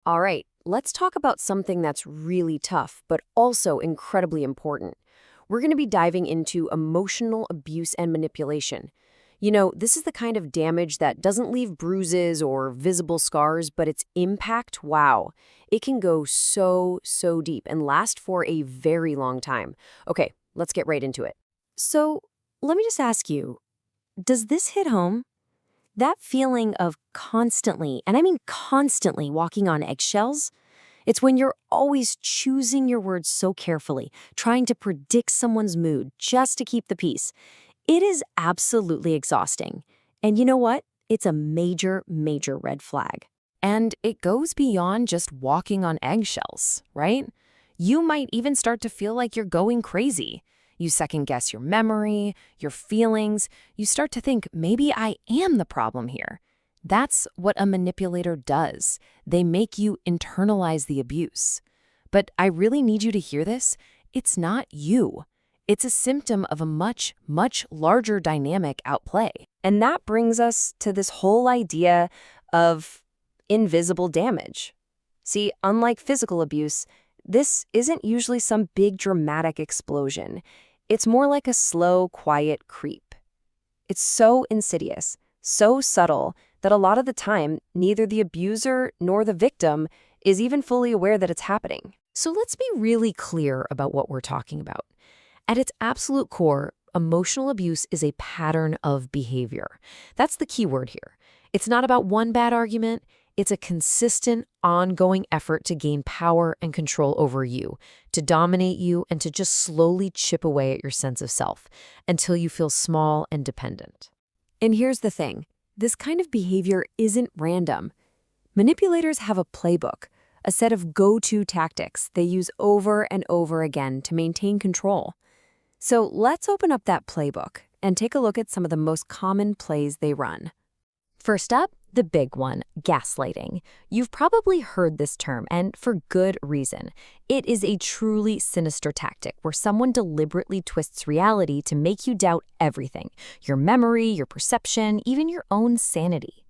All right, let's talk about something that's really tough, but also incredibly important. We're going to be diving into emotional abuse and manipulation. This is the kind of damage that doesn't leave bruises or visible scars, but its impact, wow, it can go so deep and last for a very long time. Okay, let's get right into it. So, let me just ask you, does this hit home? That feeling of constantly, and I mean constantly, walking on eggshells? It's when you're always choosing your words so carefully, trying to predict someone's mood just to keep the peace. It is absolutely exhausting. And you know what? It's a major red flag. And it goes beyond just walking on eggshells, right? You might even start to feel like you're going crazy. You second guess your memory, your feelings. You start to think, maybe I am the problem here. That's what a manipulator does. They make you internalize the abuse. But I really need you to hear this. It's not you. It's a symptom of a much larger dynamic at play. And that brings us to this whole idea of invisible damage. See, unlike physical abuse, this isn't usually some big dramatic explosion. It's more like a slow, quiet creep. It's so insidious, so subtle, that a lot of the time, neither the abuser nor the victim is even fully aware that it's happening. So let's be really clear about what we're talking about. At its absolute core, emotional abuse is a pattern of behavior. That's the key word here. It's not about one bad argument. It's a consistent, ongoing effort to gain power and control over you, to dominate you, and to just slowly chip away at your sense of self until you feel small and dependent. And here's the thing. This kind of behavior isn't random. Manipulators have a playbook, a set of go-to tactics they use over and over again to maintain control. So let's open up that playbook and take a look at some of the most common plays they run. First up, the big one, gaslighting. You've probably heard this term, and for good reason. It is a truly sinister tactic where someone deliberately twists reality to make you doubt everything, your memory, your perception, even your own sanity.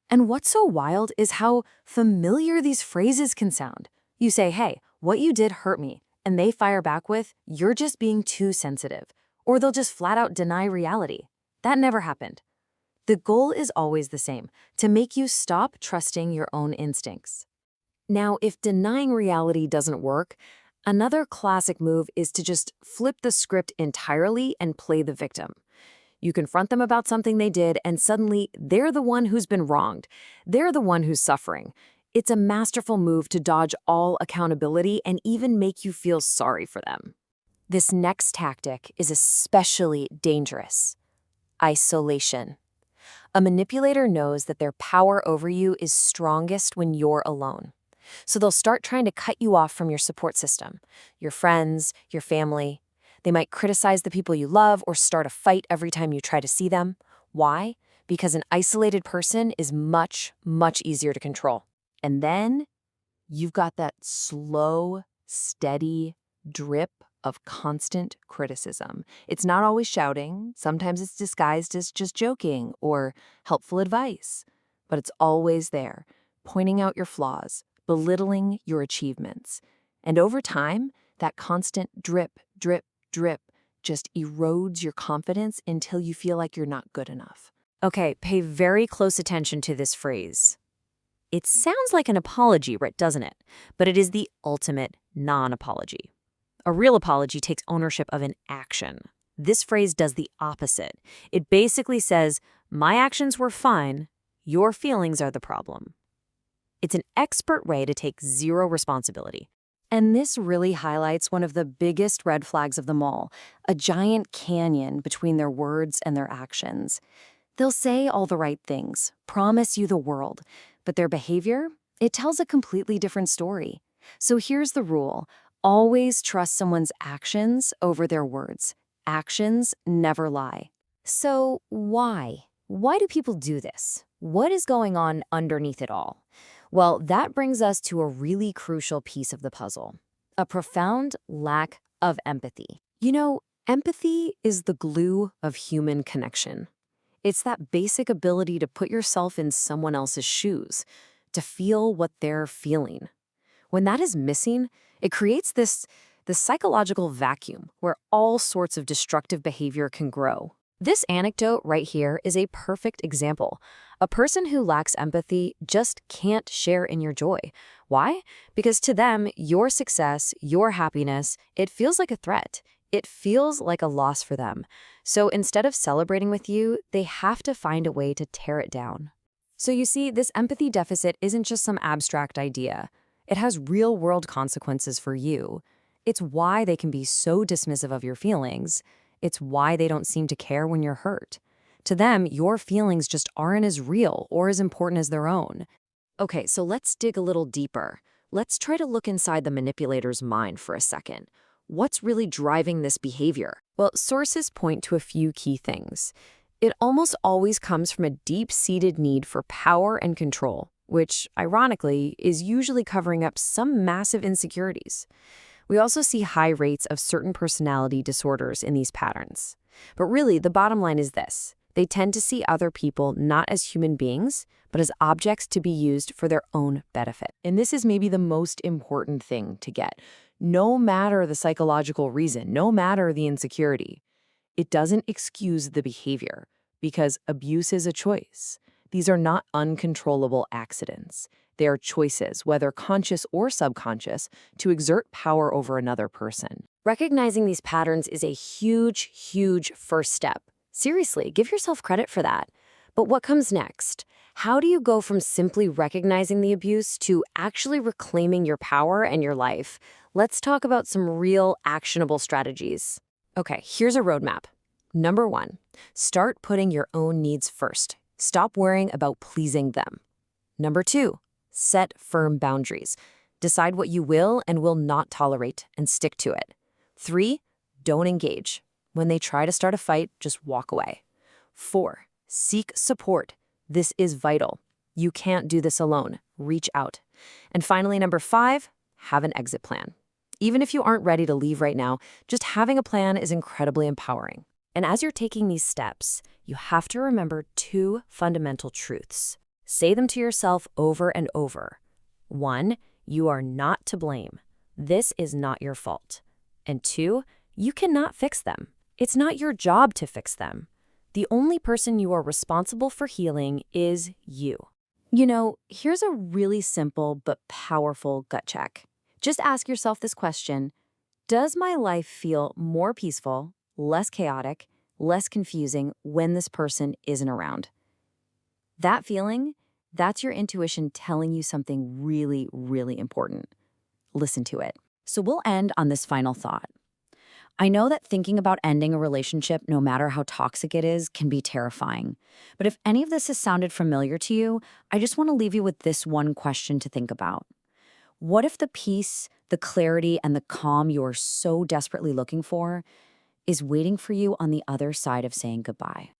And what's so wild is how familiar these phrases can sound. You say, hey, what you did hurt me, and they fire back with, you're just being too sensitive. Or they'll just flat out deny reality. That never happened. The goal is always the same, to make you stop trusting your own instincts. Now, if denying reality doesn't work, another classic move is to just flip the script entirely and play the victim. You confront them about something they did, and suddenly they're the one who's been wronged. They're the one who's suffering. It's a masterful move to dodge all accountability and even make you feel sorry for them. This next tactic is especially dangerous: isolation. A manipulator knows that their power over you is strongest when you're alone. So they'll start trying to cut you off from your support system, your friends, your family. They might criticize the people you love or start a fight every time you try to see them. Why? Because an isolated person is much easier to control. And then you've got that slow, steady drip of constant criticism. It's not always shouting. Sometimes it's disguised as just joking or helpful advice. But it's always there, pointing out your flaws, belittling your achievements. And over time, that constant drip just erodes your confidence until you feel like you're not good enough. Okay, pay very close attention to this phrase. It sounds like an apology, right, doesn't it? But it is the ultimate non-apology. A real apology takes ownership of an action. This phrase does the opposite. It basically says, my actions were fine, your feelings are the problem. It's an expert way to take zero responsibility. And this really highlights one of the biggest red flags of them all, a giant canyon between their words and their actions. They'll say all the right things, promise you the world, but their behavior, it tells a completely different story. So here's the rule. Always trust someone's actions over their words. Actions never lie. So why? Why do people do this? What is going on underneath it all? Well, that brings us to a really crucial piece of the puzzle: a profound lack of empathy. Empathy is the glue of human connection. It's that basic ability to put yourself in someone else's shoes, to feel what they're feeling. When that is missing, it creates this psychological vacuum where all sorts of destructive behavior can grow. This anecdote right here is a perfect example. A person who lacks empathy just can't share in your joy. Why? Because to them, your success, your happiness, it feels like a threat. It feels like a loss for them. So instead of celebrating with you, they have to find a way to tear it down. So you see, this empathy deficit isn't just some abstract idea. It has real-world consequences for you. It's why they can be so dismissive of your feelings. It's why they don't seem to care when you're hurt. To them, your feelings just aren't as real or as important as their own. Okay, so let's dig a little deeper. Let's try to look inside the manipulator's mind for a second. What's really driving this behavior? Well, sources point to a few key things. It almost always comes from a deep-seated need for power and control, which, ironically, is usually covering up some massive insecurities. We also see high rates of certain personality disorders in these patterns. But really, the bottom line is this. They tend to see other people not as human beings, but as objects to be used for their own benefit. And this is maybe the most important thing to get. No matter the psychological reason, no matter the insecurity, it doesn't excuse the behavior, because abuse is a choice. These are not uncontrollable accidents. They are choices, whether conscious or subconscious, to exert power over another person. Recognizing these patterns is a huge, huge first step. Seriously, give yourself credit for that. But what comes next? How do you go from simply recognizing the abuse to actually reclaiming your power and your life? Let's talk about some real actionable strategies. Okay, here's a roadmap. Number 1, start putting your own needs first. Stop worrying about pleasing them. Number 2, set firm boundaries. Decide what you will and will not tolerate and stick to it. 3, don't engage. When they try to start a fight, just walk away. 4, seek support. This is vital. You can't do this alone. Reach out. And finally, number 5, have an exit plan. Even if you aren't ready to leave right now, just having a plan is incredibly empowering. And as you're taking these steps, you have to remember 2 fundamental truths. Say them to yourself over and over. 1, you are not to blame. This is not your fault. And 2, you cannot fix them. It's not your job to fix them. The only person you are responsible for healing is you. You know, here's a really simple but powerful gut check. Just ask yourself this question: does my life feel more peaceful, less chaotic, less confusing when this person isn't around? That feeling, that's your intuition telling you something really, really important. Listen to it. So we'll end on this final thought. I know that thinking about ending a relationship, no matter how toxic it is, can be terrifying. But if any of this has sounded familiar to you, I just want to leave you with this one question to think about. What if the peace, the clarity, and the calm you are so desperately looking for is waiting for you on the other side of saying goodbye?